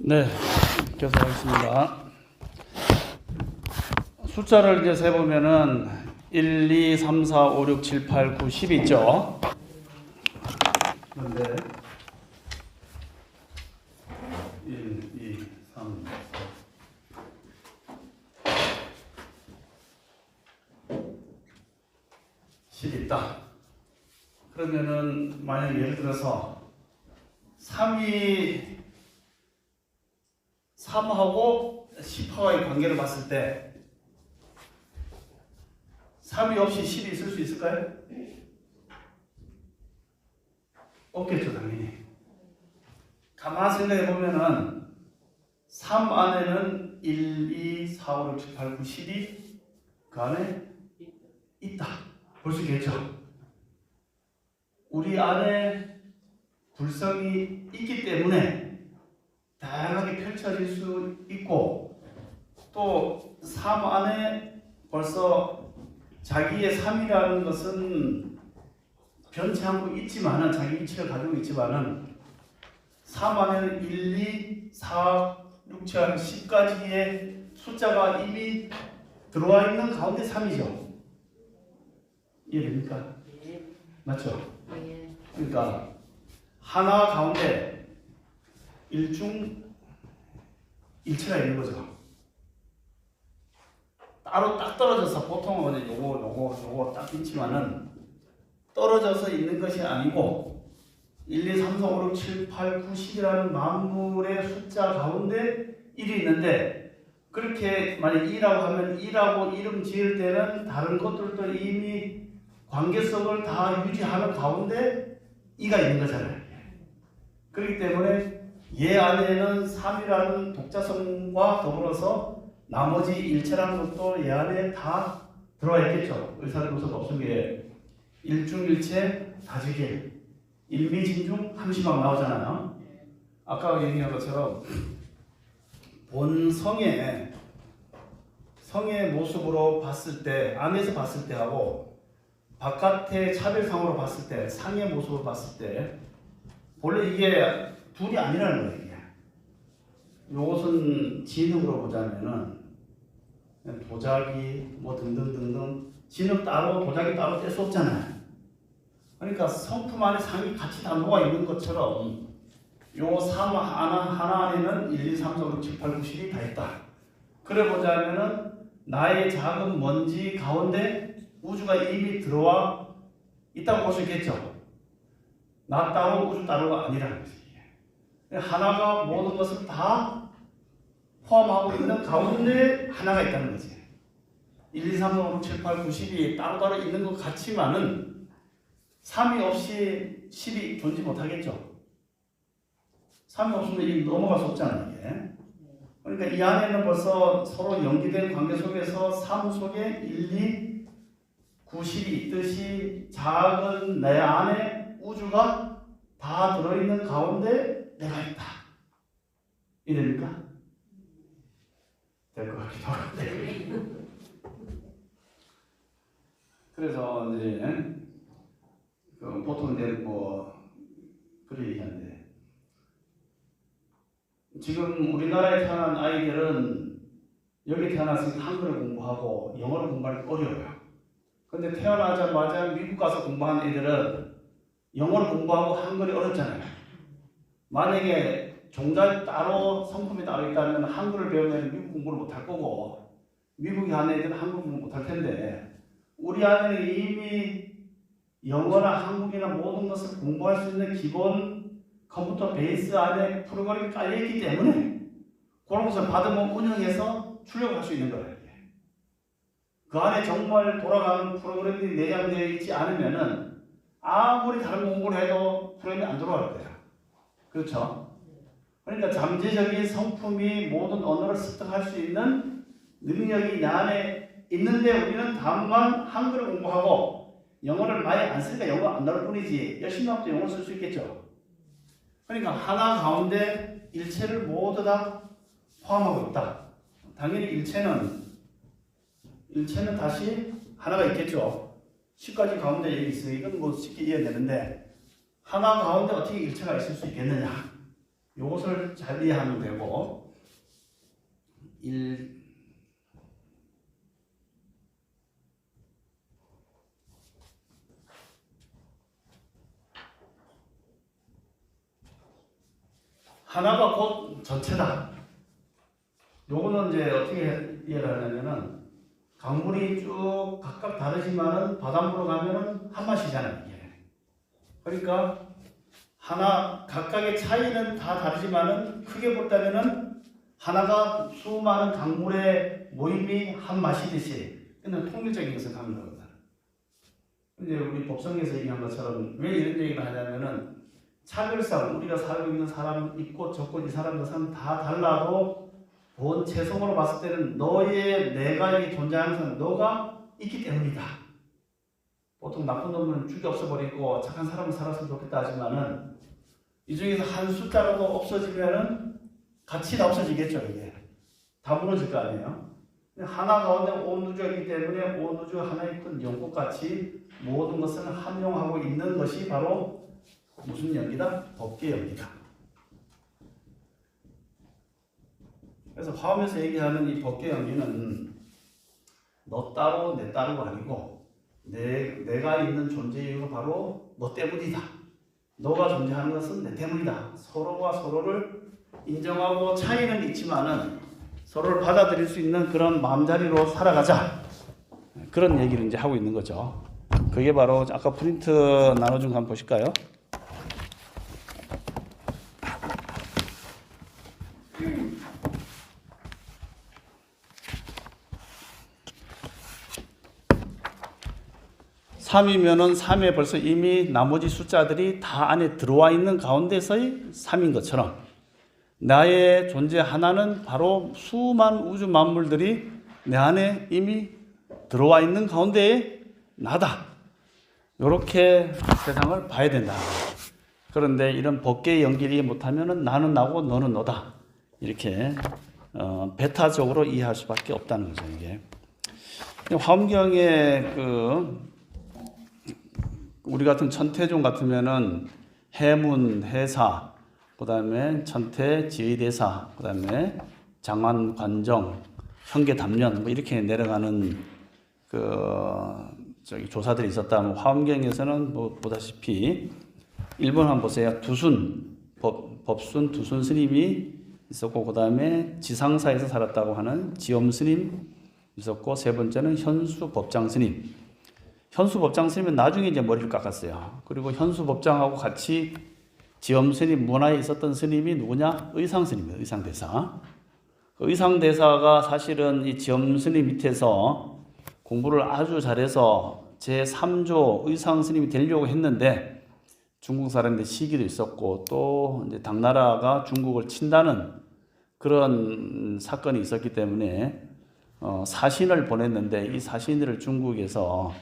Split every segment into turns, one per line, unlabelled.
네, 계속하겠습니다. 숫자를 이제 세보면은 1, 2, 3, 4, 5, 6, 7, 8, 9, 10 있죠. 그런데 1, 2, 3, 10 있다. 그러면은 만약 예를 들어서 3이 3하고 10하고의 관계를 봤을 때 3이 없이 10이 있을 수 있을까요? 없겠죠, 당연히. 가만히 생각해 보면은 3 안에는 1, 2, 4, 5, 6, 7, 8, 9, 10이 그 안에 있다. 볼 수 있겠죠? 우리 안에 불성이 있기 때문에 다양하게 펼쳐질 수 있고, 또 삶 안에 벌써 자기의 삶이라는 것은 변치 않고 있지만은, 자기 위치를 가지고 있지만은 삶 안에는 1, 2, 4, 6, 7, 10까지의 숫자가 이미 들어와 있는 가운데 3이죠. 이해됩니까? 맞죠? 그러니까 하나 가운데 일중 일체가 있는 거죠. 따로 딱 떨어져서 보통은 요거 딱 있지만은 떨어져서 있는 것이 아니고 1, 2, 3, 4, 5, 6, 7, 8, 9, 10이라는 만물의 숫자 가운데 1이 있는데, 그렇게 만약 2라고 하면 2라고 이름 지을 때는 다른 것들도 이미 관계성을 다 유지하는 가운데 2가 있는 거잖아요. 그렇기 때문에 얘 안에는 3이라는 독자성과 더불어서 나머지 일체라는 것도 얘 안에 다 들어와 있겠죠. 의사소가 없은 게 일중일체 다지길, 일미진중 함시막 나오잖아요. 아까 얘기한 것처럼 본 성의 모습으로 봤을 때, 안에서 봤을 때하고 바깥의 차별상으로 봤을 때, 상의 모습으로 봤을 때 원래 이게 둘이 아니라는 거예요. 이것은 진흙으로 보자면은 도자기 뭐 등등등등, 진흙 따로 도자기 따로 뗄 수 없잖아요. 그러니까 성품 안에 상이 같이 다 녹아 있는 것처럼 요 3 하나 안에는 1, 2, 3, 4, 5, 6, 7, 8, 9, 10이 다 있다. 그래 보자면은 나의 작은 먼지 가운데 우주가 이미 들어와 있다고 볼 수 있겠죠. 나 따로 우주 따로가 아니라는 거지. 하나가 모든 것을 다 포함하고 있는 가운데 하나가 있다는 거지. 1, 2, 3, 4, 5, 6, 7, 8, 9, 10이 따로따로 있는 것 같지만은 3이 없이 10이 존재 못하겠죠. 3이 없으면 이 넘어갈 수 없잖아요, 이게. 그러니까 이 안에는 벌써 서로 연기된 관계 속에서 3 속에 1, 2, 9, 10이 있듯이 작은 내 안에 우주가 다 들어있는 가운데 내가 있다. 이됩니까? 될 것 같기도 하고. 그래서 이제 보통 이제 그렇게 얘기하는데, 지금 우리나라에 태어난 아이들은 여기 태어났으니까 한글을 공부하고 영어를 공부하기 어려워요. 근데 태어나자마자 미국 가서 공부한 애들은 영어를 공부하고 한글이 어렵잖아요. 만약에 종자 따로 성품이 따로 있다면 한글을 배우면 미국 공부를 못할 거고, 미국에 가는 애들은 한글 공부 못할 텐데, 우리 안에는 이미 영어나 한국이나 모든 것을 공부할 수 있는 기본 컴퓨터 베이스 안에 프로그램이 깔려있기 때문에 그런 것을 받으면 운영해서 출력할 수 있는 거예요. 그 안에 정말 돌아가는 프로그램이 내장되어 있지 않으면은 아무리 다른 공부를 해도 프로그램이 안 돌아갈 거예요. 그렇죠? 그러니까 잠재적인 성품이 모든 언어를 습득할 수 있는 능력이 내 안에 있는데, 우리는 다만 한글을 공부하고 영어를 많이 안 쓰니까 영어 안 나올 뿐이지 열심히 하면 영어를 쓸 수 있겠죠. 그러니까 하나 가운데 일체를 모두 다 포함하고 있다. 당연히 일체는 다시 하나가 있겠죠. 10가지 가운데 여기 있으니 이건 뭐 쉽게 이해되는데, 하나 가운데 어떻게 일체가 있을 수 있겠느냐. 요것을 잘 이해하면 되고 하나가 곧 전체다. 요거는 이제 어떻게 이해를 하냐면은 강물이 쭉 각각 다르지만은 바닷물로 가면은 한 맛이잖아요, 이게. 그러니까 하나 각각의 차이는 다 다르지만은 크게 본다면은 하나가 수많은 강물의 모임이 한 맛이듯이 그는 통일적인 것을 가는 거거든. 근데 우리 법성에서 얘기한 것처럼 왜 이런 얘기를 하냐면은 차별상 우리가 살고 있는 사람 있고 적고 이 사람들 사람 다 달라도 본 체성으로 봤을 때는 너의 내가 여기 존재하는 사람 너가 있기 때문이다. 보통 나쁜 놈은 죽여 없애버리고 착한 사람은 살았으면 좋겠다 하지만은 이 중에서 한 숫자라도 없어지면은 같이 다 없어지겠죠. 이게 다 무너질 거 아니에요. 하나 가운데 온 우주가 있기 때문에 온 우주 하나의 큰 연꽃같이 모든 것을 함용하고 있는 것이 바로 무슨 연기다? 법계 연기다. 그래서 화엄에서 얘기하는 이 법계 연기는 너 따로 내 따로가 아니고 내가 있는 존재 이유가 바로 너 때문이다. 너가 존재하는 것은 내 때문이다. 서로가 서로를 인정하고 차이는 있지만은 서로를 받아들일 수 있는 그런 마음자리로 살아가자. 그런 얘기를 이제 하고 있는 거죠. 그게 바로 아까 프린트 나눠준 거 한번 보실까요? 삼이면은 3에 벌써 이미 나머지 숫자들이 다 안에 들어와 있는 가운데서의 3인 것처럼 나의 존재 하나는 바로 수많은 우주 만물들이 내 안에 이미 들어와 있는 가운데에 나다. 이렇게 세상을 봐야 된다. 그런데 이런 법계의 연기를 못하면은 나는 나고 너는 너다. 이렇게 배타적으로 이해할 수밖에 없다는 거죠. 이게 화엄경의 우리 같은 천태종 같으면은 해문, 해사, 그 다음에 천태, 지의대사, 그 다음에 장안, 관정, 현계, 담련 뭐 이렇게 내려가는 조사들이 있었다. 화엄경에서는 뭐 보다시피 일본 한번 보세요. 두순, 법순 두순 스님이 있었고, 그 다음에 지상사에서 살았다고 하는 지엄 스님 있었고, 세 번째는 현수 법장 스님. 현수 법장 스님은 나중에 이제 머리를 깎았어요. 그리고 현수 법장하고 같이 지엄 스님 문화에 있었던 스님이 누구냐? 의상 스님이에요. 의상 대사. 의상 대사가 사실은 이 지엄 스님 밑에서 공부를 아주 잘해서 제3조 의상 스님이 되려고 했는데 중국 사람들 시기도 있었고 또 이제 당나라가 중국을 친다는 그런 사건이 있었기 때문에 사신을 보냈는데 이 사신을 중국에서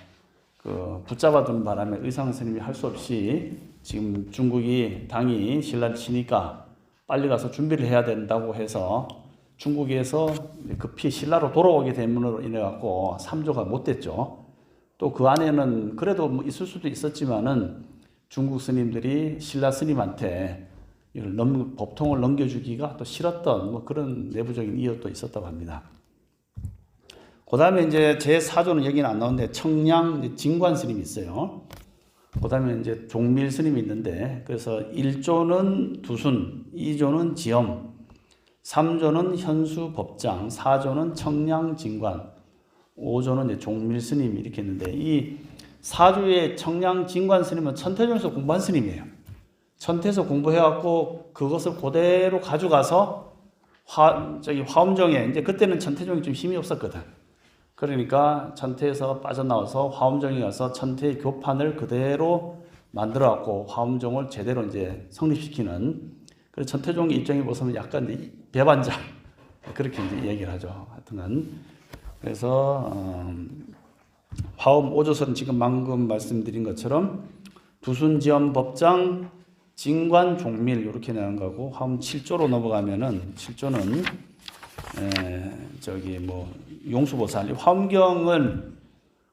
붙잡아둔 바람에 의상 스님이 할 수 없이 지금 중국이 당이 신라를 치니까 빨리 가서 준비를 해야 된다고 해서 중국에서 급히 신라로 돌아오게 됨으로 인해 갖고 3조가 못 됐죠. 또 그 안에는 그래도 뭐 있을 수도 있었지만은 중국 스님들이 신라 스님한테 이걸 법통을 넘겨주기가 또 싫었던 뭐 그런 내부적인 이유도 있었다고 합니다. 그 다음에 이제 제4조는 여기는 안 나오는데 청량 진관 스님이 있어요. 그 다음에 이제 종밀 스님이 있는데 그래서 1조는 두순, 2조는 지엄, 3조는 현수 법장, 4조는 청량 진관, 5조는 이제 종밀 스님 이렇게 있는데 이 4조의 청량 진관 스님은 천태종에서 공부한 스님이에요. 천태에서 공부해갖고 그것을 그대로 가져가서 화엄정에 이제 그때는 천태종이 좀 힘이 없었거든. 그러니까 천태에서 빠져나와서 화엄정에 가서 천태의 교판을 그대로 만들어갖고 화엄정을 제대로 이제 성립시키는 그래서 천태종 입장에 보시면 약간 배반자 그렇게 이제 얘기를 하죠. 하여튼간 그래서 화엄 5조선 지금 방금 말씀드린 것처럼 두순지엄 법장 진관 종밀 이렇게 나온 거고 화엄 7조로 넘어가면은 7조는 용수보살 화엄경은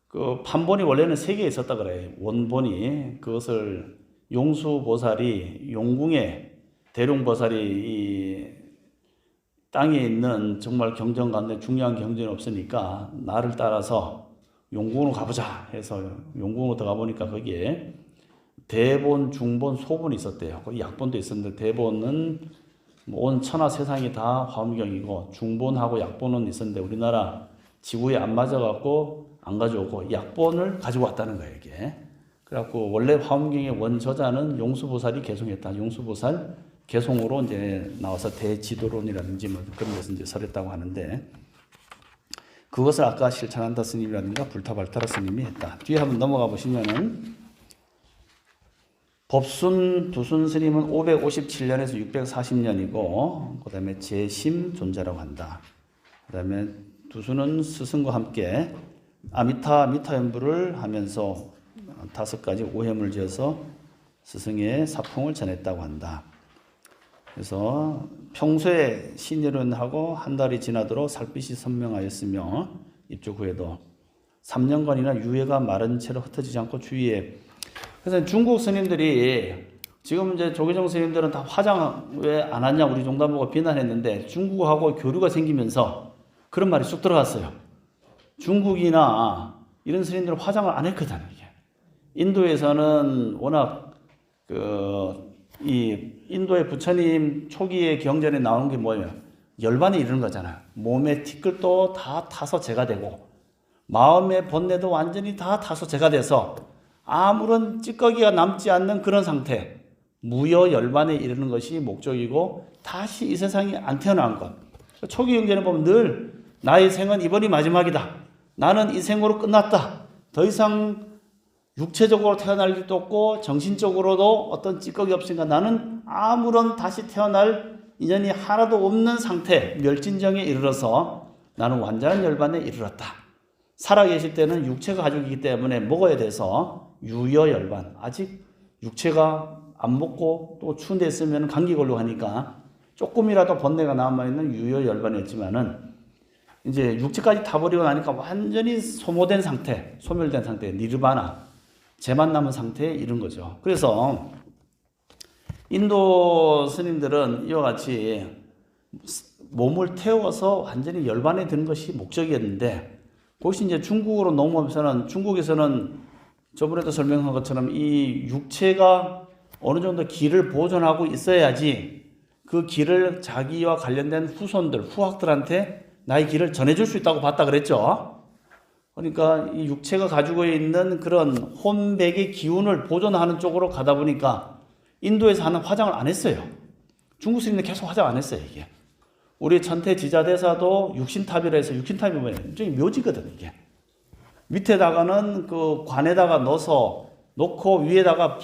그 판본이 원래는 3개 있었다 그래요. 원본이 그것을 용수보살이 용궁에 대룡보살이 이 땅에 있는 정말 경전 가운데 중요한 경전이 없으니까 나를 따라서 용궁으로 가보자 해서 용궁으로 들어가 보니까 거기에 대본, 중본, 소본이 있었대요. 거기 약본도 있었는데 대본은 온 천하 세상이 다 화엄경이고 중본하고 약본은 있었는데 우리나라 지구에 안 맞아갖고 안 가져오고 약본을 가지고 왔다는 거예요, 이게. 그래갖고 원래 화엄경의 원저자는 용수보살이 개송했다. 용수보살 개송으로 이제 나와서 대지도론이라든지 뭐 그런 것을 이제 설했다고 하는데 그것을 아까 실천한다 스님이라든가 불타발타라 스님이 했다. 뒤에 한번 넘어가 보시면은 법순 두순 스님은 557년에서 640년이고 그 다음에 재심 존재라고 한다. 그 다음에 두순은 스승과 함께 미타 연부를 하면서 5가지 오해물 지어서 스승의 사풍을 전했다고 한다. 그래서 평소에 신일은하고 한 달이 지나도록 살빛이 선명하였으며 입주 후에도 3년간이나 유해가 마른 채로 흩어지지 않고 주위에. 그래서 중국 스님들이 지금 이제 조계종 스님들은 다 화장 왜 안 하냐 우리 종단 보고 비난했는데 중국하고 교류가 생기면서 그런 말이 쑥 들어갔어요. 중국이나 이런 스님들은 화장을 안 했거든. 이게 인도에서는 워낙 이 인도의 부처님 초기의 경전에 나온 게 뭐예요? 열반에 이르는 거잖아요. 몸의 티끌도 다 타서 제가 되고 마음의 번뇌도 완전히 다 타서 제가 돼서 아무런 찌꺼기가 남지 않는 그런 상태, 무여 열반에 이르는 것이 목적이고 다시 이 세상에 안 태어난 것. 초기 경전에 보면 늘 나의 생은 이번이 마지막이다. 나는 이 생으로 끝났다. 더 이상 육체적으로 태어날 일도 없고 정신적으로도 어떤 찌꺼기 없으니까 나는 아무런 다시 태어날 인연이 하나도 없는 상태, 멸진정에 이르러서 나는 완전한 열반에 이르렀다. 살아계실 때는 육체가 가족이기 때문에 먹어야 돼서 유여열반, 아직 육체가 안 먹고 또 추운 데 있으면 감기 걸리고 하니까 조금이라도 번뇌가 남아있는 유여열반이었지만은 이제 육체까지 타버리고 나니까 완전히 소모된 상태, 소멸된 상태, 니르바나, 재만 남은 상태에 이른 거죠. 그래서 인도 스님들은 이와 같이 몸을 태워서 완전히 열반에 드는 것이 목적이었는데 그것이 이제 중국으로 넘어오면서는 중국에서는 저번에도 설명한 것처럼 이 육체가 어느 정도 기를 보존하고 있어야지 그 기를 자기와 관련된 후손들, 후학들한테 나의 길을 전해줄 수 있다고 봤다 그랬죠. 그러니까 이 육체가 가지고 있는 그런 혼백의 기운을 보존하는 쪽으로 가다 보니까 인도에서 하는 화장을 안 했어요. 중국 스님들 계속 화장 안 했어요, 이게. 우리 천태 지자대사도 육신탑이라 해서 육신탑이 뭐예요? 일종의 묘지거든, 이게. 밑에다가는 그 관에다가 넣어서 놓고 위에다가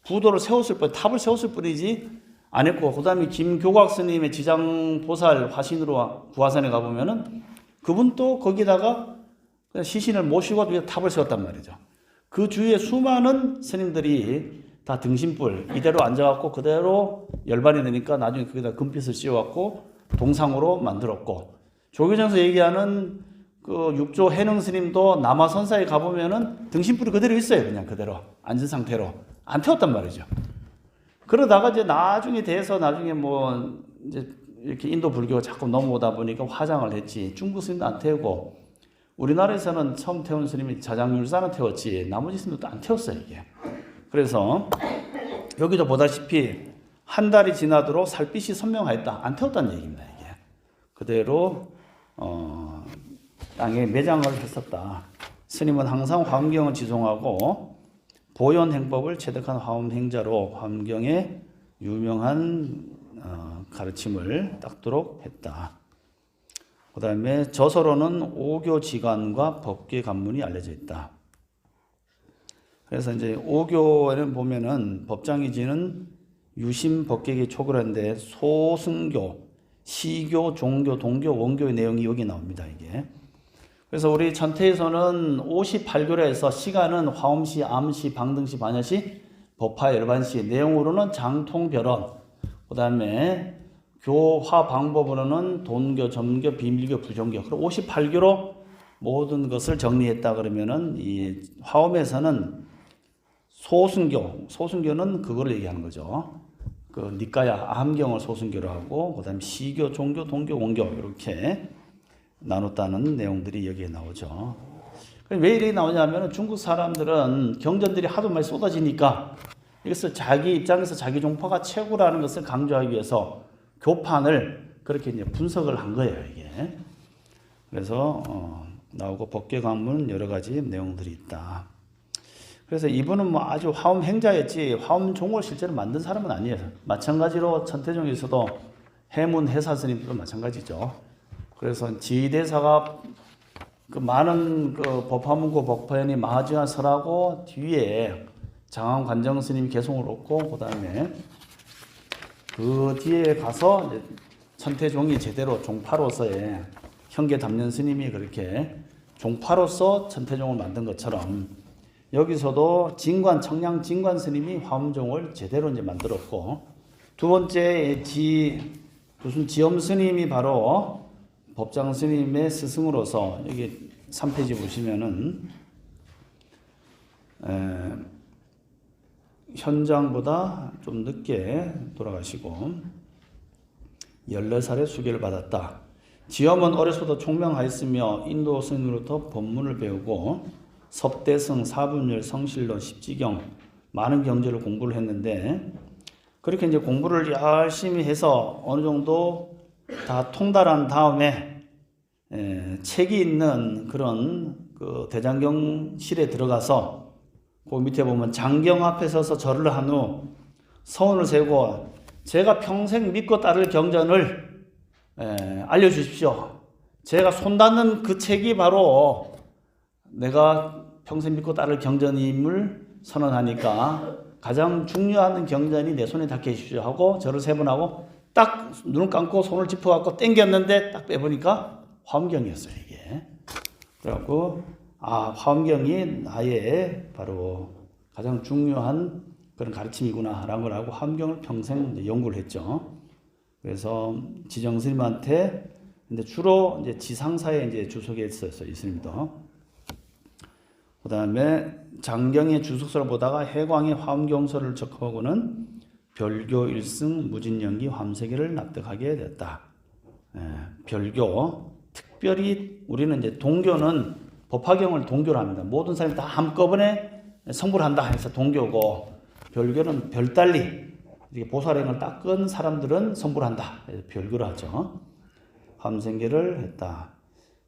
부도를 세웠을 뿐, 탑을 세웠을 뿐이지 안 했고, 그 다음에 김교각 스님의 지장보살 화신으로 구화산에 가보면은 그분도 거기다가 시신을 모시고 위에 탑을 세웠단 말이죠. 그 주위에 수많은 스님들이 다 등신불 이대로 앉아갖고 그대로 열반이 되니까 나중에 거기다 금빛을 씌워갖고 동상으로 만들었고, 조계종에서 얘기하는 그 육조 해능 스님도 남아선사에 가보면은 등신불이 그대로 있어요. 그냥 그대로 앉은 상태로 안 태웠단 말이죠. 그러다가 이제 나중에 돼서 나중에 뭐 이제 이렇게 인도 불교가 자꾸 넘어오다 보니까 화장을 했지. 중국 스님도 안 태우고 우리나라에서는 처음 태운 스님이 자장율사는 태웠지 나머지 스님도 안 태웠어요, 이게. 그래서 여기도 보다시피 한 달이 지나도록 살빛이 선명하였다. 안 태웠다는 얘기입니다, 이게. 그대로 땅에 매장을 했었다. 스님은 항상 화엄경을 지송하고 보현 행법을 체득한 화엄 행자로 화엄경의 유명한 가르침을 닦도록 했다. 그 다음에 저서로는 오교지관과 법계 관문이 알려져 있다. 그래서 이제 오교에는 보면은 법장이지는 유심 법계의 초월한데 소승교, 시교, 종교, 동교, 원교의 내용이 여기 나옵니다, 이게. 그래서 우리 천태에서는 58교라 해서 시간은 화엄시, 암시, 방등시, 반야시, 법화, 열반시, 내용으로는 장통, 별언, 그 다음에 교화 방법으로는 돈교, 점교, 비밀교, 부정교. 그리고 58교로 모든 것을 정리했다 그러면은 이 화엄에서는 소승교는 그걸 얘기하는 거죠. 그 니까야 아함경을 소순교로 하고 그다음에 시교, 종교, 동교, 원교 이렇게 나눴다는 내용들이 여기에 나오죠. 왜 이렇게 나오냐면 중국 사람들은 경전들이 하도 많이 쏟아지니까 이것을 자기 입장에서 자기 종파가 최고라는 것을 강조하기 위해서 교판을 그렇게 이제 분석을 한 거예요, 이게. 그래서 나오고 법계 관문은 여러 가지 내용들이 있다. 그래서 이분은 뭐 아주 화엄 행자였지 화엄종을 실제로 만든 사람은 아니에요. 마찬가지로 천태종에서도 해문 해사 스님도 마찬가지죠. 그래서 지대사가 그 많은 그 법화문고 법화연이 마하지한 설하고 뒤에 장안 관정 스님이 개송을 얻고 그다음에 그 뒤에 가서 이제 천태종이 제대로 종파로서의 형계 담년 스님이 그렇게 종파로서 천태종을 만든 것처럼 여기서도 진관 청량 진관 스님이 화엄종을 제대로 이제 만들었고 두 번째 무슨 지엄 스님이 바로 법장 스님의 스승으로서 여기 3페이지 보시면은 현장보다 좀 늦게 돌아가시고 14살에 수계를 받았다. 지엄은 어려서도 총명하였으며 인도 스님으로부터 법문을 배우고 섭대성, 사분율, 성실론, 십지경 많은 경제를 공부를 했는데 그렇게 이제 공부를 열심히 해서 어느 정도 다 통달한 다음에 책이 있는 그런 그 대장경실에 들어가서 그 밑에 보면 장경 앞에 서서 절을 한 후 서원을 세우고 제가 평생 믿고 따를 경전을 알려주십시오. 제가 손닿는 그 책이 바로 내가 평생 믿고 따를 경전임을 선언하니까 가장 중요한 경전이 내 손에 닿게 해주십시오 하고 절을 3번 하고 딱 눈을 감고 손을 짚어갖고 당겼는데 딱 빼보니까 화엄경이었어요, 이게. 그래갖고 화엄경이 나의 바로 가장 중요한 그런 가르침이구나 라는 걸 알고 화엄경을 평생 연구를 했죠. 그래서 지정 스님한테 근데 주로 이제 지상사에 이제 주석에 있었어요, 이 스님도. 그 다음에 장경의 주석서를 보다가 해광의 화엄경서를 접하고는 별교 1승 무진연기 화엄세계를 납득하게 됐다. 별교 특별히 우리는 이제 동교는 법화경을 동교로 합니다. 모든 사람이 다 한꺼번에 성불을 한다 해서 동교고 별교는 별달리 이렇게 보살행을 닦은 사람들은 성불을 한다. 별교로 하죠. 화엄세계를 했다.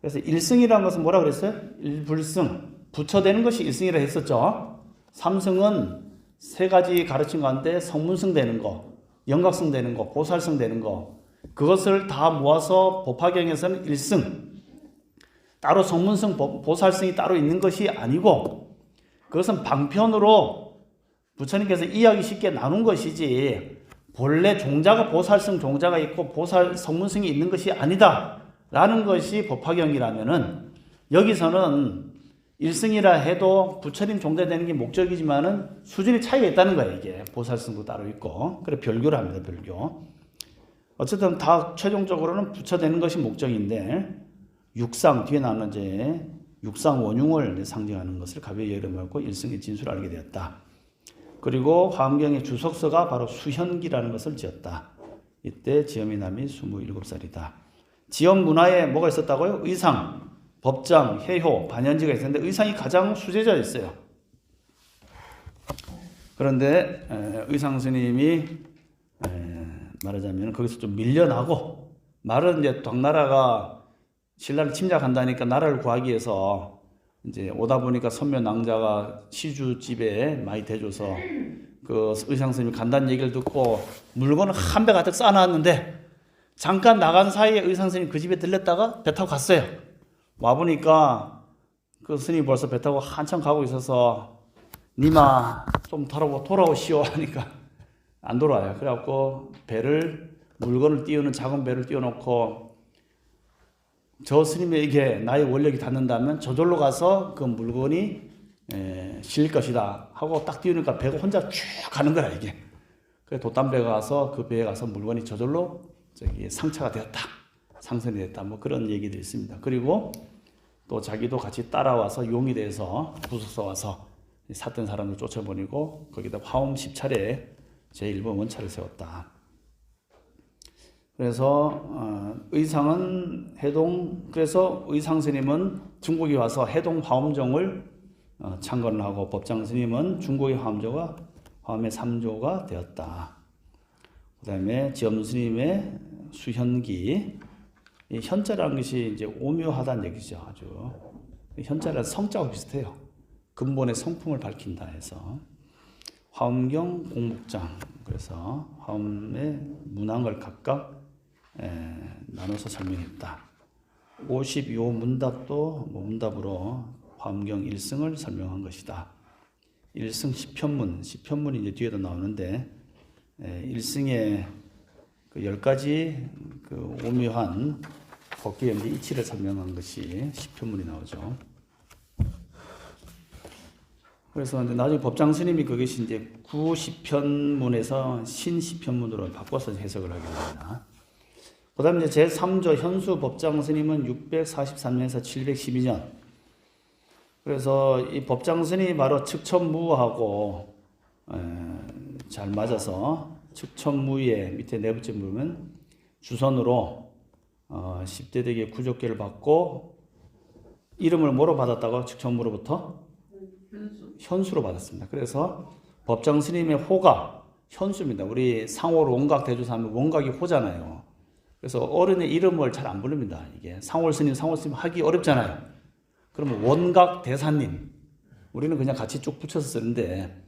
그래서 1승이라는 것은 뭐라 그랬어요? 일불승. 부처되는 것이 1승이라 했었죠. 3승은 3가지 가르침 가운데 성문승 되는 거, 영각승 되는 거, 보살승 되는 거 그것을 다 모아서 법화경에서는 1승 따로 성문승, 보살승이 따로 있는 것이 아니고 그것은 방편으로 부처님께서 이해하기 쉽게 나눈 것이지 본래 종자가 보살승 종자가 있고 보살 성문승이 있는 것이 아니다 라는 것이 법화경이라면은 여기서는 1승이라 해도 부처님 종대되는 게 목적이지만은 수준의 차이가 있다는 거예요. 이게 보살승도 따로 있고 그래 별교를 합니다. 별교. 어쨌든 다 최종적으로는 부처되는 것이 목적인데 육상 뒤에 나오는 이제 육상 원흉을 상징하는 것을 가벼이 여름하고 1승의 진수를 알게 되었다. 그리고 화엄경의 주석서가 바로 수현기라는 것을 지었다. 이때 지엄의 남이 27살이다. 지엄 문화에 뭐가 있었다고요? 의상, 법장, 해효, 반연지가 있었는데 의상이 가장 수제자였어요. 그런데 의상 스님이 말하자면 거기서 좀 밀려나고 말은 이제 당나라가 신라를 침략한다니까 나라를 구하기 위해서 이제 오다 보니까 선묘 낭자가 시주집에 많이 대줘서 그 의상 스님이 간다는 얘기를 듣고 물건을 한 배 가득 쌓아놨는데 잠깐 나간 사이에 의상 스님 그 집에 들렸다가 배 타고 갔어요. 와보니까 그 스님이 벌써 배 타고 한참 가고 있어서 니마 좀 돌아오시오 하니까 안 돌아와요. 그래갖고 물건을 띄우는 작은 배를 띄워놓고 저 스님에게 나의 원력이 닿는다면 저절로 가서 그 물건이 실릴 것이다 하고 딱 띄우니까 배가 혼자 쭉 가는 거야 이게. 그래 돛담배가 가서 그 배에 가서 물건이 저절로 상차가 되었다. 상선이 됐다. 뭐 그런 얘기도 있습니다. 그리고 또 자기도 같이 따라와서 용이 돼서 부석서 와서 샀던 사람을 쫓아보내고 거기다 화엄 10차례 제1번 원차를 세웠다. 그래서 의상은 해동, 그래서 의상 스님은 중국에 와서 해동 화엄종을 창건을 하고 법장 스님은 중국의 화엄조가 화엄의 3조가 되었다. 그 다음에 지엄 스님의 수현기, 이 현자라는 것이 이제 오묘하다는 얘기죠. 아주 현자라는 성자하고 비슷해요. 근본의 성품을 밝힌다 해서 화엄경 공목장, 그래서 화엄의 문항을 각각 나눠서 설명했다. 52호 문답도 문답으로 화엄경 1승을 설명한 것이다. 1승 10편문, 10편문이 이제 뒤에도 나오는데 1승의 그 10가지 그 오묘한 법계의 이치를 설명한 것이 10편문이 나오죠. 그래서 나중에 법장 스님이 그것이 이제 90편문에서 신10편문으로 바꿔서 해석을 하게 됩니다. 그 다음에 이제 제3조 현수 법장 스님은 643년에서 712년. 그래서 이 법장 스님이 바로 측천무하고 잘 맞아서 측천무의 밑에 네 번째 보면 주선으로 10대 덕의 구족계를 받고 이름을 뭐로 받았다고? 측천무로부터? 현수로 받았습니다. 그래서 법장 스님의 호가 현수입니다. 우리 상월 원각 대조사 하면 원각이 호잖아요. 그래서 어른의 이름을 잘 안 부릅니다. 이게 상월 스님 하기 어렵잖아요. 그러면 원각 대사님, 우리는 그냥 같이 쭉 붙여서 쓰는데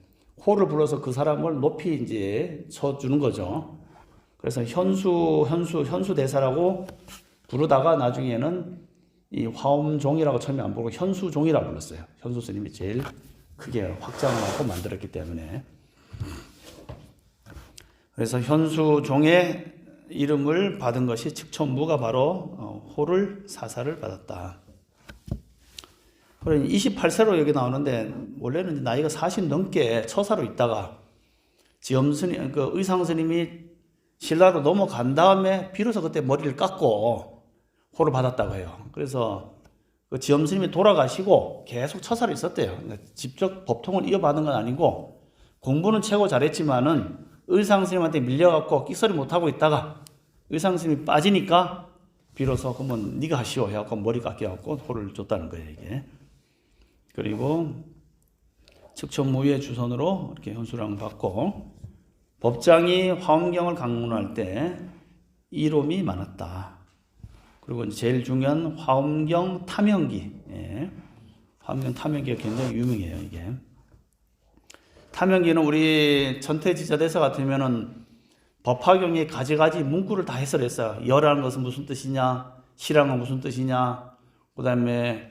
호를 불러서 그 사람을 높이 이제 쳐주는 거죠. 그래서 현수 대사라고 부르다가 나중에는 이 화엄종이라고 처음에 안 부르고 현수종이라고 불렀어요. 현수 스님이 제일 크게 확장을 하고 만들었기 때문에. 그래서 현수종의 이름을 받은 것이 측천무가 바로 호를 사사를 받았다. 그러니 28세로 여기 나오는데 원래는 나이가 40 넘게 처사로 있다가 지엄스님, 그 의상스님이 신라로 넘어간 다음에 비로소 그때 머리를 깎고 호를 받았다고 해요. 그래서 그 지엄스님이 돌아가시고 계속 처사로 있었대요. 그러니까 직접 법통을 이어받은 건 아니고 공부는 최고 잘했지만은 의상스님한테 밀려갖고 끼소리 못하고 있다가 의상스님이 빠지니까 비로소 그러면 네가 하시오 해갖고 머리 깎여갖고 호를 줬다는 거예요, 이게. 그리고 측천무의 주선으로 이렇게 현수랑 받고 법장이 화엄경을 강론할 때 이롬이 많았다. 그리고 제일 중요한 화엄경 탐형기. 예. 화엄경 탐형기가 굉장히 유명해요, 이게. 탐형기는 우리 전태지자대서 같으면은 법화경에 가지가지 문구를 다 해설했어요. 열이라는 것은 무슨 뜻이냐, 시라는 건 무슨 뜻이냐, 그 다음에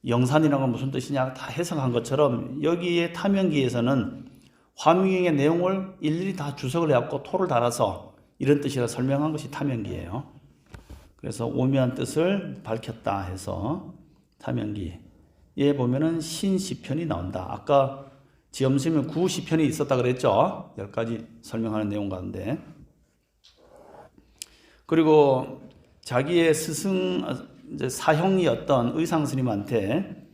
영산이라는 건 무슨 뜻이냐 다 해석한 것처럼 여기에 탐형기에서는 화엄경의 내용을 일일이 다 주석을 해갖고 토를 달아서 이런 뜻이라 설명한 것이 탐형기예요. 그래서 오묘한 뜻을 밝혔다 해서 탐형기에 보면은 신시편이 나온다. 아까 지엄스님은 9시편이 있었다 그랬죠. 10가지 설명하는 내용 가운데. 그리고 자기의 스승, 이제 사형이었던 의상스님한테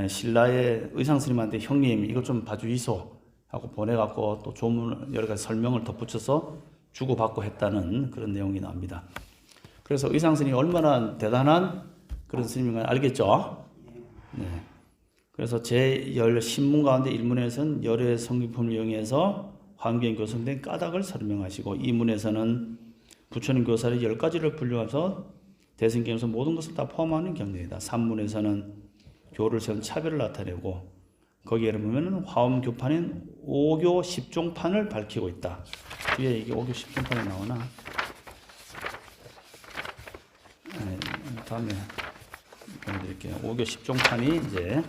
신라의 의상스님한테 형님 이것 좀 봐주이소 하고 보내갖고 또 조문 여러 가지 설명을 덧붙여서 주고받고 했다는 그런 내용이 나옵니다. 그래서 의상스님이 얼마나 대단한 그런 스님인가 알겠죠? 네. 그래서 제10 신문 가운데 1문에서는 열의 성기품을 이용해서 화엄경에 교성된 까닭을 설명하시고 2문에서는 부처님 교사를 10가지를 분류해서 대승경에서 모든 것을 다 포함하는 경전이다. 3문에서는 교를 세운 차별을 나타내고 거기에 보면 화엄 교판인 5교 10종판을 밝히고 있다. 뒤에 이게 5교 10종판이 나오나? 네, 다음에 보여드릴게요. 5교 10종판이 이제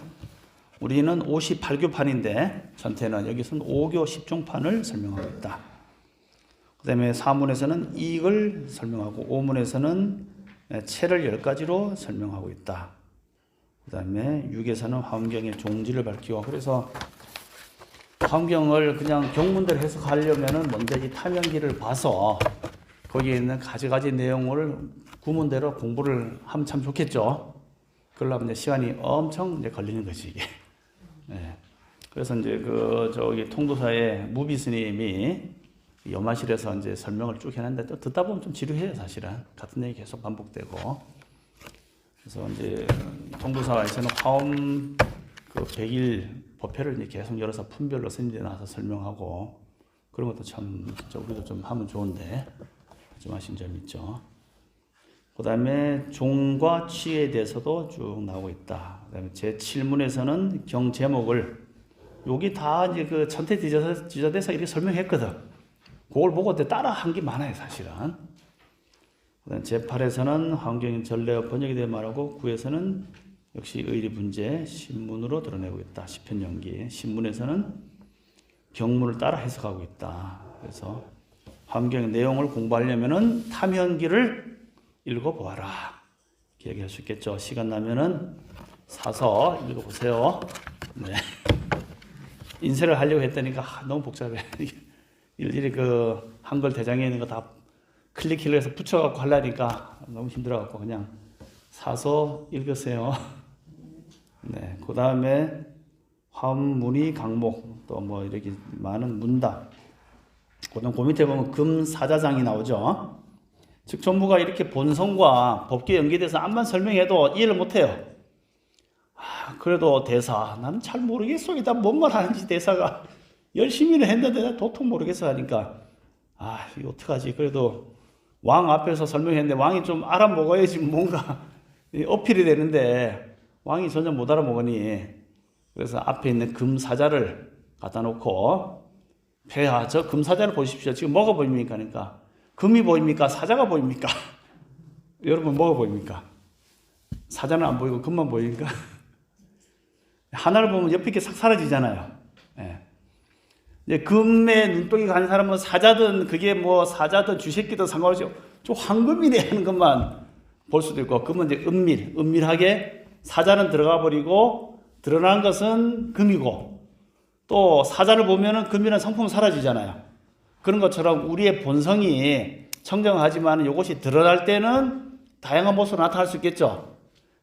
우리는 58교판인데 전태는 여기서는 5교 10종판을 설명하고 있다. 그 다음에 4문에서는 이익을 설명하고 5문에서는 체를 10가지로 설명하고 있다. 그 다음에 6에서는 화엄경의 종지를 밝히고 그래서 화엄경을 그냥 경문대로 해석하려면은 먼저 이 탐형기를 봐서 거기에 있는 가지가지 내용을 구문대로 공부를 하면 참 좋겠죠. 그러려면 이제 시간이 엄청 이제 걸리는 것이 이게. 네. 그래서 이제 저기 통도사의 무비 스님이 염화실에서 이제 설명을 쭉 해놨는데 또 듣다 보면 좀 지루해요, 사실은. 같은 얘기 계속 반복되고. 그래서 이제 통부사에서는 화엄 그 100일 법회를 이제 계속 열어서 품별로 스님들이 나와서 설명하고 그런 것도 참 우리도 좀 하면 좋은데 좀 아쉬운 점이 있죠. 그 다음에 종과 취에 대해서도 쭉 나오고 있다. 그 다음에 제7문에서는 경 제목을 여기 다 이제 그 천태 지자대에서 이렇게 설명했거든. 그걸 보고 따라 한 게 많아요, 사실은. 그다음 제8에서는 환경 전례와 번역에 대해 말하고 9에서는 역시 의리 분재 신문으로 드러내고 있다. 시편 연기. 신문에서는 경문을 따라 해석하고 있다. 그래서 환경 내용을 공부하려면은 탐현기를 읽어보아라. 이렇게 얘기할 수 있겠죠. 시간 나면은 사서 읽어보세요. 네. 인쇄를 하려고 했다니까 너무 복잡해. 일일이 그 한글 대장에 있는 거 다 클릭 해서 붙여갖고 하려니까 너무 힘들어갖고 그냥 사서 읽으세요. 네, 그 다음에 화문이 강목 또 뭐 이렇게 많은 문답. 그다음 그 밑에 보면 금사자장이 나오죠. 즉 전부가 이렇게 본성과 법계 연계돼서 암만 설명해도 이해를 못해요. 그래도 대사 나는 잘 모르겠어. 이다 뭔 말 하는지 대사가 열심히는 했는데 나 도통 모르겠어 하니까 이거 어떡하지. 그래도 왕 앞에서 설명했는데 왕이 좀 알아먹어야지 뭔가 어필이 되는데 왕이 전혀 못 알아먹으니 그래서 앞에 있는 금사자를 갖다 놓고 폐하 저 금사자를 보십시오. 지금 뭐가 보입니까? 그러니까 금이 보입니까? 사자가 보입니까? 여러분 뭐가 보입니까? 사자는 안 보이고 금만 보이니까 하나를 보면 옆에 게 싹 사라지잖아요. 예. 이제 금에 눈독이 간 사람은 사자든 그게 뭐 사자든 쥐새끼든 상관없이 좀 황금이네 하는 것만 볼 수도 있고 금은 이제 은밀하게 사자는 들어가 버리고 드러난 것은 금이고 또 사자를 보면은 금이라는 성품은 사라지잖아요. 그런 것처럼 우리의 본성이 청정하지만 이것이 드러날 때는 다양한 모습으로 나타날 수 있겠죠.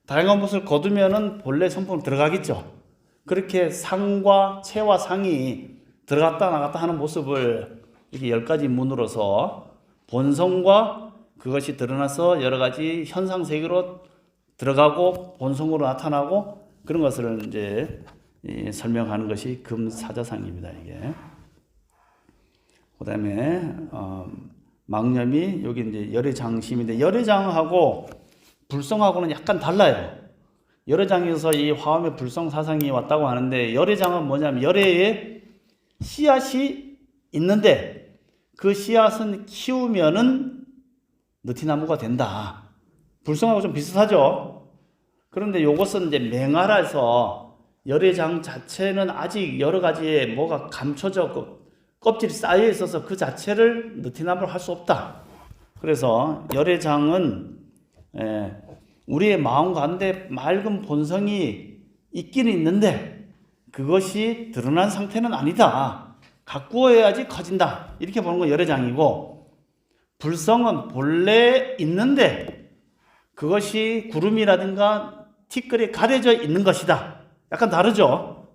다양한 모습을 거두면은 본래 성품으로 들어가겠죠. 그렇게 상과 체와 상이 들어갔다 나갔다 하는 모습을 이렇게 10가지 문으로서 본성과 그것이 드러나서 여러 가지 현상 세계로 들어가고 본성으로 나타나고 그런 것을 이제 설명하는 것이 금사자상입니다. 이게. 그다음에 망념이 여기 이제 열애장심인데 열애장하고 불성하고는 약간 달라요. 열애장에서 이 화엄의 불성 사상이 왔다고 하는데 열애장은 뭐냐면 열애에 씨앗이 있는데 그 씨앗은 키우면은 느티나무가 된다. 불성하고 좀 비슷하죠. 그런데 이것은 이제 맹아라서 열애장 자체는 아직 여러 가지의 뭐가 감춰져 껍질이 쌓여 있어서 그 자체를 느티나무로 할 수 없다. 그래서 열애장은 우리의 마음 가운데 맑은 본성이 있기는 있는데 그것이 드러난 상태는 아니다. 가꾸어야지 커진다. 이렇게 보는 건 열애장이고 불성은 본래 있는데 그것이 구름이라든가 티끌에 가려져 있는 것이다. 약간 다르죠.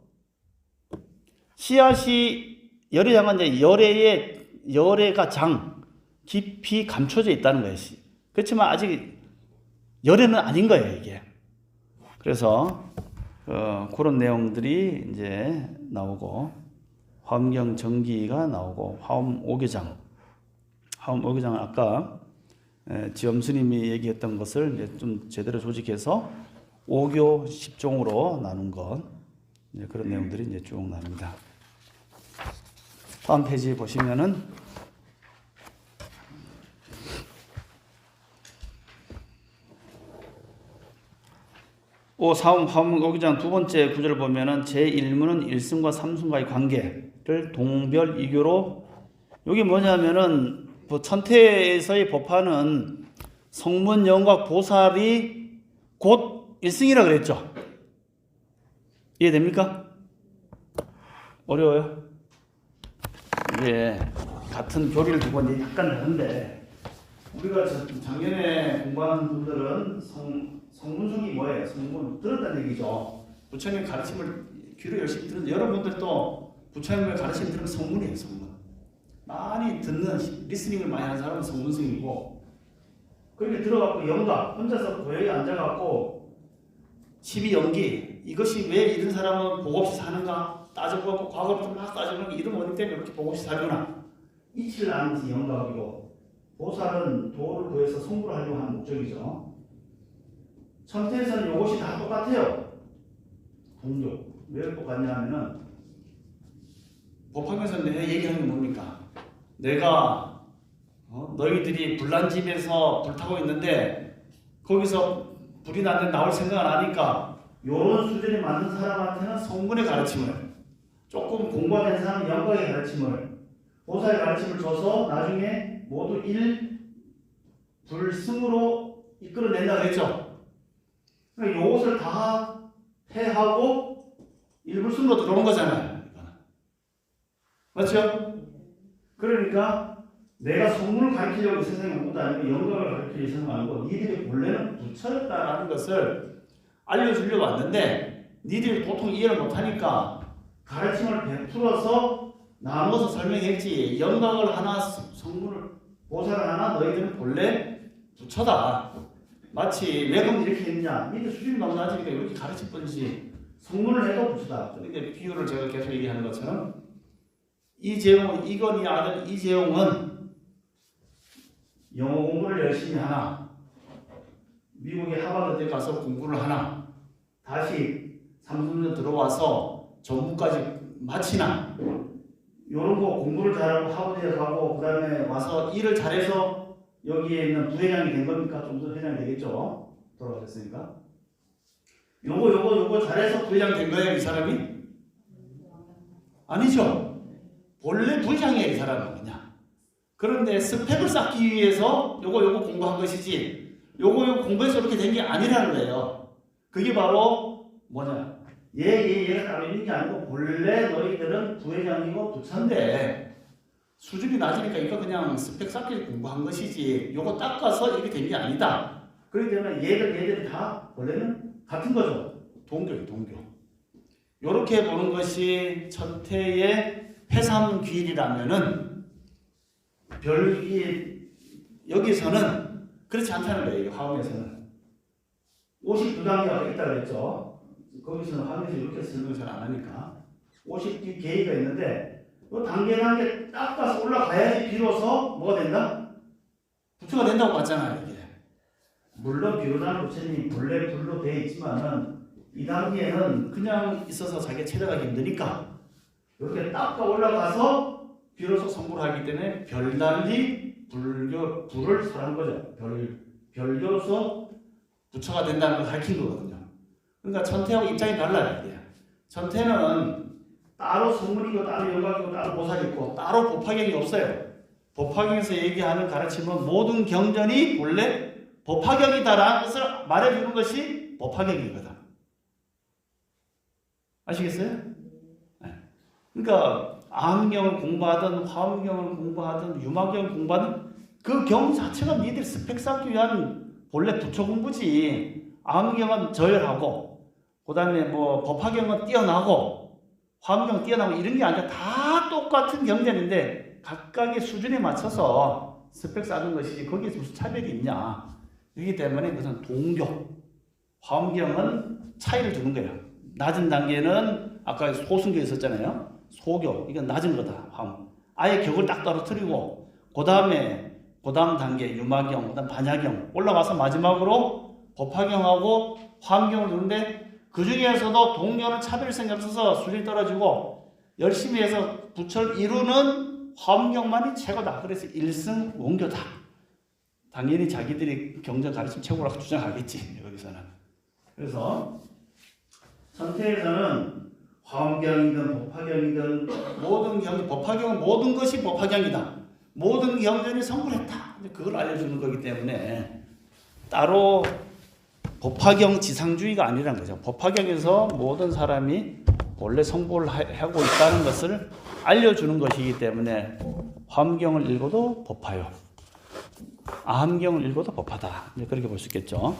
씨앗이 열애장은 이제 열애가 장 깊이 감춰져 있다는 거예요. 그렇지만 아직 열애는 아닌 거예요, 이게. 그래서 그런 내용들이 이제 나오고 화엄경 정기가 나오고 화엄 오교장. 화엄 오교장은 아까 지엄스님이 얘기했던 것을 이제 좀 제대로 조직해서 5교 10종으로 나눈 것 이제 그런 내용들이 이제 쭉 나옵니다. 다음 페이지 보시면은 화엄 오교장 두 번째 구절을 보면은 제1문은 1승과 3승과의 관계를 동별 이교로 여기 뭐냐면은 천태에서의 법화는 성문 영각 보살이 곧 1승이라 그랬죠. 이해됩니까? 어려워요? 이게 같은 교리를 두고 이제 약간 다른데 우리가 작년에 공부하는 분들은 성문성이 뭐예요? 성문 들었다는 얘기죠. 부처님 가르침을 귀로 열심히 들은 여러분들도 부처님의 가르침 들은 성문이에요. 성문. 많이 듣는 리스닝을 많이 하는 사람은 성문승이고 그렇게 들어갖고 영감 혼자서 고요히 앉아갖고 12연기 이것이 왜 이런 사람은 복 없이 사는가 따져보고 과거부터 막 따져보고 이런 원인 때문에 이렇게 복 없이 살구나 이치를 아는 것이 영감이고 보살은 도를 구해서 성불을 하려고 하는 목적이죠. 천태에서는 이것이 다 똑같아요. 동료. 왜 똑같냐 하면은 법학에서 내가 얘기하는 게 뭡니까? 내가 너희들이 불난 집에서 불타고 있는데 거기서 불이 났는데 나올 생각을 하니까 요런 수준에 맞는 사람한테는 성문의 가르침을 조금 공부가 된 사람은 영광의 가르침을 보살의 가르침을 줘서 나중에 모두 불승으로 이끌어낸다 그랬죠. 그러니까 요것을 다 해하고 일불승으로 들어오는 거잖아요. 맞죠? 그러니까 내가 성문을 가르치려고 이 세상에 온 것도 아니고 영광을 가르치려고 이 세상에 온 거고 니들의 본래는 부처였다라는 것을 알려주려고 왔는데 니들이 보통 이해를 못하니까 가르침을 베풀어서 나눠서 설명했지 영광을 하나 성문을 보살을 하나 너희들은 본래 부처다. 마치 왜 그럼 이렇게 했냐 니들 수준이 너무 낮으니까 이렇게 가르칠 뿐이지 성문을 해도 부처다. 그러니까 비유를 제가 계속 얘기하는 것처럼 이재용, 이건희 아들 이재용은 영어 공부를 열심히 하나 미국의 하버드에 가서 공부를 하나 다시 삼성전 들어와서 전문까지 마치나 이런 거 공부를 잘하고 하버드에 가고 그 다음에 와서 일을 잘해서 여기에 있는 부회장이 된 겁니까? 좀 더 회장이 되겠죠? 돌아가셨으니까 요거 잘해서 부회장 된 거예요 이 사람이? 아니죠. 본래 부장이에요 이 사람은 그냥. 그런데 스펙을 쌓기 위해서 요거 공부한 것이지 요거 공부해서 이렇게 된 게 아니라는 거예요. 그게 바로 뭐냐 얘가 따로 있는 게 아니고 본래 너희들은 부회장이고 부처인데 수준이 낮으니까 이거 그냥 스펙 쌓기 공부한 것이지 요거 닦아서 이렇게 된 게 아니다. 그렇기 때문에 얘들이 다 원래는 같은 거죠. 동교예요 동교. 요렇게 보는 것이 천태의 해삼귀일이라면은 별이 여기서는 그렇지 않다는 거예요. 화엄에서는 52단계가 있다고 했죠. 거기서는 화엄에서 이렇게 설명을 잘 안 하니까 50개가 있는데 그 단계 딱 가서 올라가야지 비로소 뭐가 된다? 부처가 된다고 봤잖아요. 이게. 물론 비로자는 부처님이 본래 불로 되어 있지만은 이 단계에는 그냥 있어서 자기가 체력하기 힘드니까 이렇게 딱 올라가서 비로소 성불을 하기 때문에 별달리 불을 사는 거죠. 별교로서 부처가 된다는 걸 가르친 거거든요. 그러니까 천태하고 입장이 달라요. 이게. 천태는 따로 성문이고 따로 영광이고 따로 보살이 있고 따로 법화경이 없어요. 법화경에서 얘기하는 가르침은 모든 경전이 본래 법화경이다라는 것을 말해주는 것이 법화경이거든. 아시겠어요? 네. 그러니까 암경을 공부하든 화엄경을 공부하든 유마경을 공부하든 그 경 자체가 니들 스펙 쌓기 위한 본래 부처 공부지. 암경은 저열하고 그 다음에 뭐 법화경은 뛰어나고 화엄경은 뛰어나고 이런 게 아니라 다 똑같은 경전인데 각각의 수준에 맞춰서 스펙 쌓는 것이지 거기에 무슨 차별이 있냐. 그렇기 때문에 그것은 동교. 화엄경은 차이를 두는 거예요. 낮은 단계는 아까 소승교 있었잖아요. 소교. 이건 낮은 거다. 화엄. 아예 격을 딱 떨어뜨리고 그 다음 단계 유마경, 그 다음 반야경 올라가서 마지막으로 법화경하고 화엄경을 두는데 그 중에서도 동교는 차별성이 없어서 수준이 떨어지고 열심히 해서 부처를 이루는 화엄경만이 최고다. 그래서 일승 원교다. 당연히 자기들이 경전 가르침 최고라고 주장하겠지. 여기서는. 그래서 천태에서는 화엄경이든 법화경이든 모든 경전, 법화경은 모든 것이 법화경이다. 모든 경전이 성불했다. 그걸 알려주는 거기 때문에 따로 법화경 지상주의가 아니라는 거죠. 법화경에서 모든 사람이 원래 성불을 하고 있다는 것을 알려주는 것이기 때문에 화엄경을 읽어도 법화요. 아함경을 읽어도 법화다. 그렇게 볼 수 있겠죠.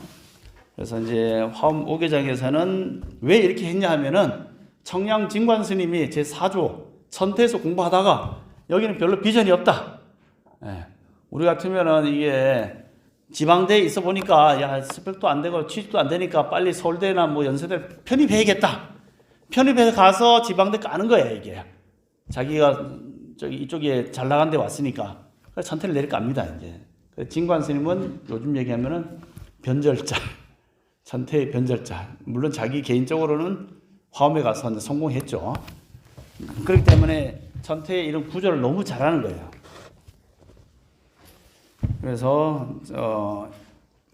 그래서 이제 화엄 5개장에서는 왜 이렇게 했냐 하면은 청량 진관 스님이 제4조 천태에서 공부하다가 여기는 별로 비전이 없다. 예. 우리 같으면은 이게 지방대에 있어 보니까 야 스펙도 안 되고 취직도 안 되니까 빨리 서울대나 뭐 연세대 편입해야겠다. 편입해서 가서 지방대 가는 거야 이게. 자기가 저기 이쪽에 잘 나간 데 왔으니까 전태를 내려갑니다 이제. 진관 스님은 요즘 얘기하면은 변절자, 전태의 변절자. 물론 자기 개인적으로는 화엄에 가서 이제 성공했죠. 그렇기 때문에 전태의 이런 구조를 너무 잘하는 거예요. 그래서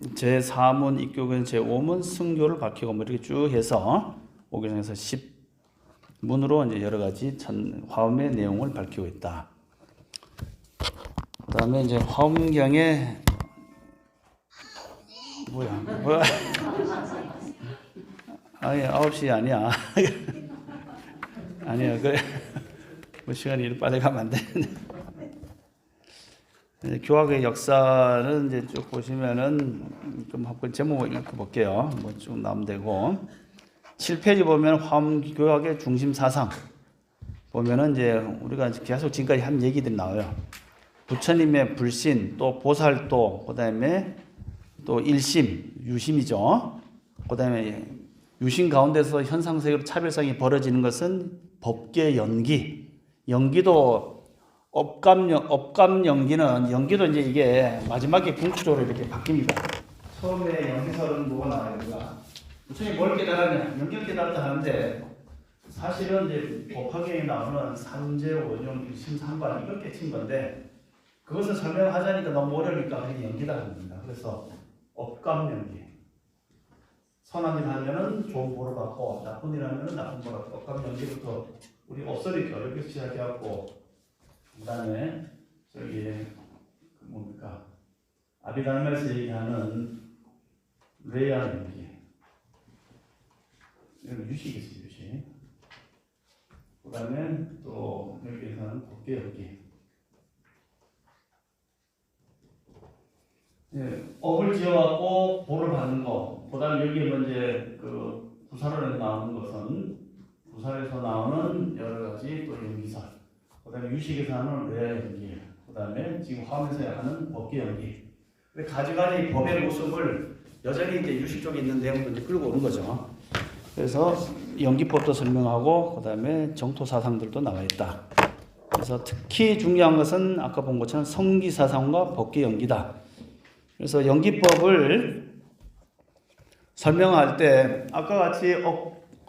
제4문 입교근 제5문 승교를 밝히고 뭐 이렇게 쭉 해서 오교정에서 10문으로 이제 여러 가지 화엄의 내용을 밝히고 있다. 그다음에 이제 화엄경에 뭐야? 아니 9시 아니야. 아니야 그래. 뭐 시간이 이렇게 빨리 가면 안 되는데. 교학의 역사는 이제 쭉 보시면은 좀 한번 제목을 읽어볼게요. 뭐 쭉 나오면 되고 7페이지 보면 화엄교학의 중심 사상 보면은 이제 우리가 계속 지금까지 한 얘기들이 나와요. 부처님의 불신, 또 보살도, 그다음에 또 일심, 유심이죠. 그다음에 유심 가운데서 현상세계로 차별성이 벌어지는 것은 법계 연기, 연기도 업감 연기도 이제 이게 마지막에 궁추적으로 이렇게 바뀝니다. 처음에 연기설은 뭐가 나와요? 부처님이 뭘 깨달았냐? 연기를 깨달았다 하는데 사실은 이제 법화경에 나오는 삼재, 원용, 일심, 삼관 이걸 깨친 건데 그것을 설명하자니까 너무 어려우니까 그냥 연기다 합니다. 그래서 업감 연기. 선한 일 하면은 좋은 보를 받고 나쁜 일 하면은 나쁜 보를 받고 업감 연기부터 우리 업설이 어렵게 시작해갖고 그다음에 저기 뭡니까 아비달마에서 얘기하는 레아 연기. 이건 유식이지 유식. 그다음에 또 여기에서는 법계 연기. 예, 업을 지어갖고 보를 받는 거. 그다음에 여기에 이제 그 부살에서 나오는 것은 부살에서 나오는 여러 가지 또 연기설. 그다음에 유식에서 하는 레아 연기. 그다음에 지금 화엄에서 하는 법계 연기. 가지가지 법의 모습을 여전히 이제 유식 쪽에 있는 내용도 이제 끌고 오는 거죠. 그래서 연기법도 설명하고 그다음에 정토 사상들도 나와 있다. 그래서 특히 중요한 것은 아까 본 것처럼 성기 사상과 법계 연기다. 그래서 연기법을 설명할 때 아까 같이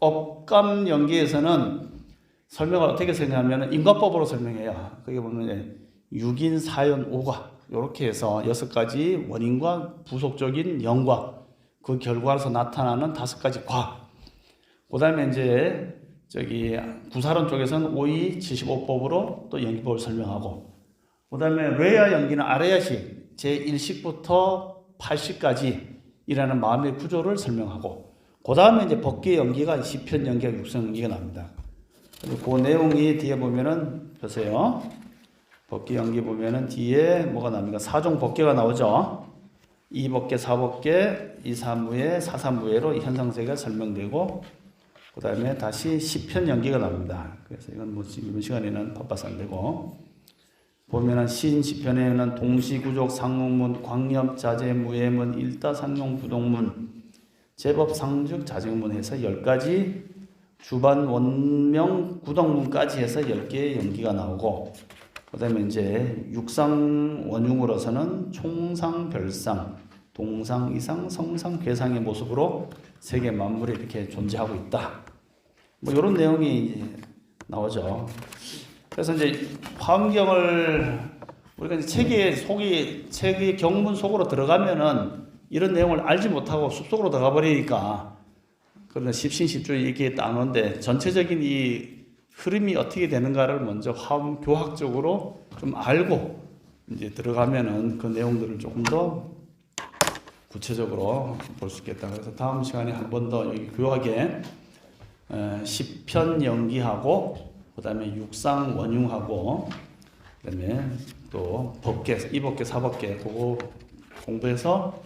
업감 연기에서는 설명을 어떻게 설명하면 인과법으로 설명해요. 거기 보면 6인, 4연, 5과 이렇게 해서 6가지 원인과 부속적인 연과 그 결과로서 나타나는 5가지 과. 그다음에 이제 저기 구사론 쪽에서는 5이 75법으로 또 연기법을 설명하고 그다음에 레아 연기는 아레야식 제1식부터 8식까지 이라는 마음의 구조를 설명하고 그 다음에 이제 법계 연기가 시편 연기와 육성 연기가 나옵니다. 그 내용이 뒤에 보면은 보세요. 법계 연기 보면은 뒤에 뭐가 나옵니까? 4종 법계가 나오죠. 2법계, 4법계, 2사무예, 4사무예로 현상세계가 설명되고 그 다음에 다시 시편 연기가 나옵니다. 그래서 이건 뭐 지금 시간에는 바빠서 안 되고 보면은 시편에는 동시구족, 상목문, 광엽, 자재, 무예문, 일다, 상용, 부동문, 제법, 상죽, 자증문 해서 10가지 주반, 원명, 구덕문까지 해서 10개의 연기가 나오고 그 다음에 이제 육상 원흉으로서는 총상, 별상, 동상, 이상, 성상, 괴상의 모습으로 세계 만물이 이렇게 존재하고 있다. 뭐 이런 내용이 이제 나오죠. 그래서 이제 화엄경을 우리가 이제 책의 경문 속으로 들어가면은 이런 내용을 알지 못하고 숲속으로 들어가 버리니까 그런 십신십주의 이렇게 따는데 전체적인 이 흐름이 어떻게 되는가를 먼저 화엄 교학적으로 좀 알고 이제 들어가면은 그 내용들을 조금 더 구체적으로 볼 수 있겠다. 그래서 다음 시간에 한 번 더 여기 교학에 시편 연기하고 그다음에 육상 원흉하고 그다음에 또 법계, 이법계, 사법계 그거 공부해서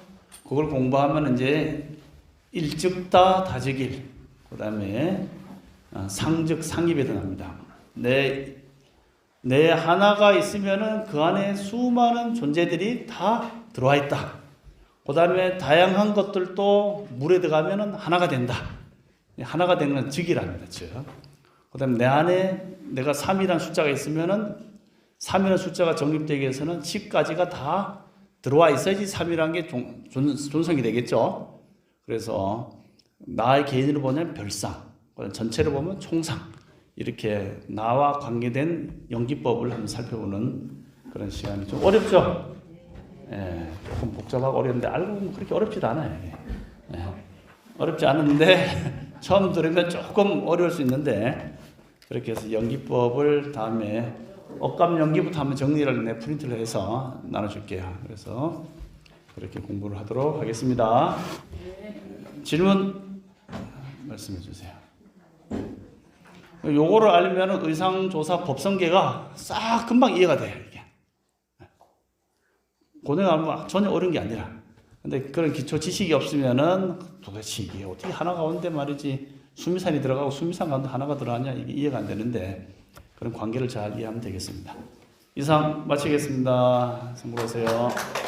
그걸 공부하면 이제 일즉다 다즉일 그다음에 상즉 상입이 나옵니다. 내 내 하나가 있으면은 그 안에 수많은 존재들이 다 들어와 있다. 그 다음에 다양한 것들도 물에 들어가면은 하나가 된다. 하나가 되는 건 즉이랍니다. 즉. 그 다음에 내 안에 내가 3이라는 숫자가 있으면은 3이라는 숫자가 정립되기 위해서는 직까지가 다 들어와 있어야지 3이라는 게 존성이 되겠죠. 그래서 나의 개인으로 보면 별상, 전체로 보면 총상, 이렇게 나와 관계된 연기법을 한번 살펴보는 그런 시간이 좀 어렵죠? 예, 조금 복잡하고 어려운데 알고 보면 그렇게 어렵지도 않아요. 예, 어렵지 않은데 처음 들으면 조금 어려울 수 있는데 그렇게 해서 연기법을 다음에 억감 연기부터 한번 정리를 내 프린트를 해서 나눠줄게요. 그래서 그렇게 공부를 하도록 하겠습니다. 질문 말씀해 주세요. 요거를 알면 의상조사 법성계가 싹 금방 이해가 돼요. 이게 고등하면 전혀 어려운 게 아니라. 근데 그런 기초 지식이 없으면은 도대체 이게 어떻게 하나가 온데 말이지 수미산이 들어가고 수미산 가운데 하나가 들어가냐 이게 이해가 안 되는데 그런 관계를 잘 이해하면 되겠습니다. 이상 마치겠습니다. 수고하세요.